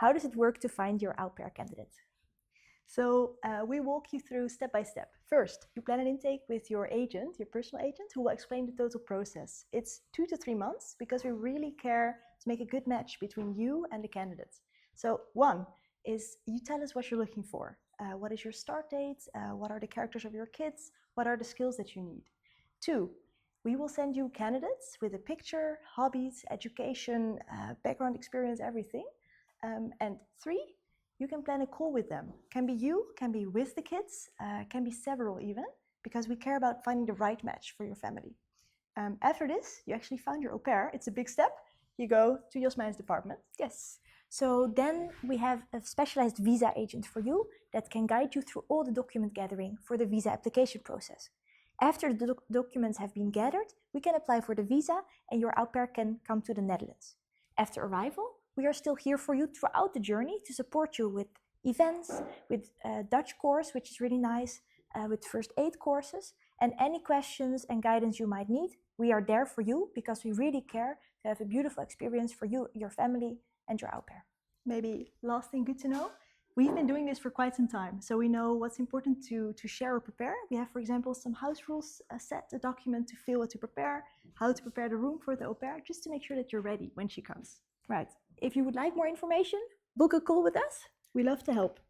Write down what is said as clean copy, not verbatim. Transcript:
How does it work to find your au pair candidate? So we walk you through step by step. First, you plan an intake with your agent, your personal agent, who will explain the total process. It's 2 to 3 months because we really care to make a good match between you and the candidate. So one is you tell us what you're looking for. What is your start date? What are the characters of your kids? What are the skills that you need? Two, we will send you candidates with a picture, hobbies, education, background experience, everything. And three, you can plan a call with them. Can be you, can be with the kids, can be several even, because we care about finding the right match for your family. After this, you actually found your au pair. It's a big step. You go to Jasmijn's department. Yes. So then we have a specialized visa agent for you that can guide you through all the document gathering for the visa application process. After the documents have been gathered, we can apply for the visa and your au pair can come to the Netherlands. After arrival, we are still here for you throughout the journey to support you with events, with Dutch course, which is really nice, with first aid courses, and any questions and guidance you might need. We are there for you because we really care to have a beautiful experience for you, your family, and your au pair. Maybe last thing good to know, we've been doing this for quite some time, so we know what's important to share or prepare. We have, for example, some house rules set, a document to fill what to prepare, how to prepare the room for the au pair, just to make sure that you're ready when she comes. Right. If you would like more information, book a call with us. We love to help.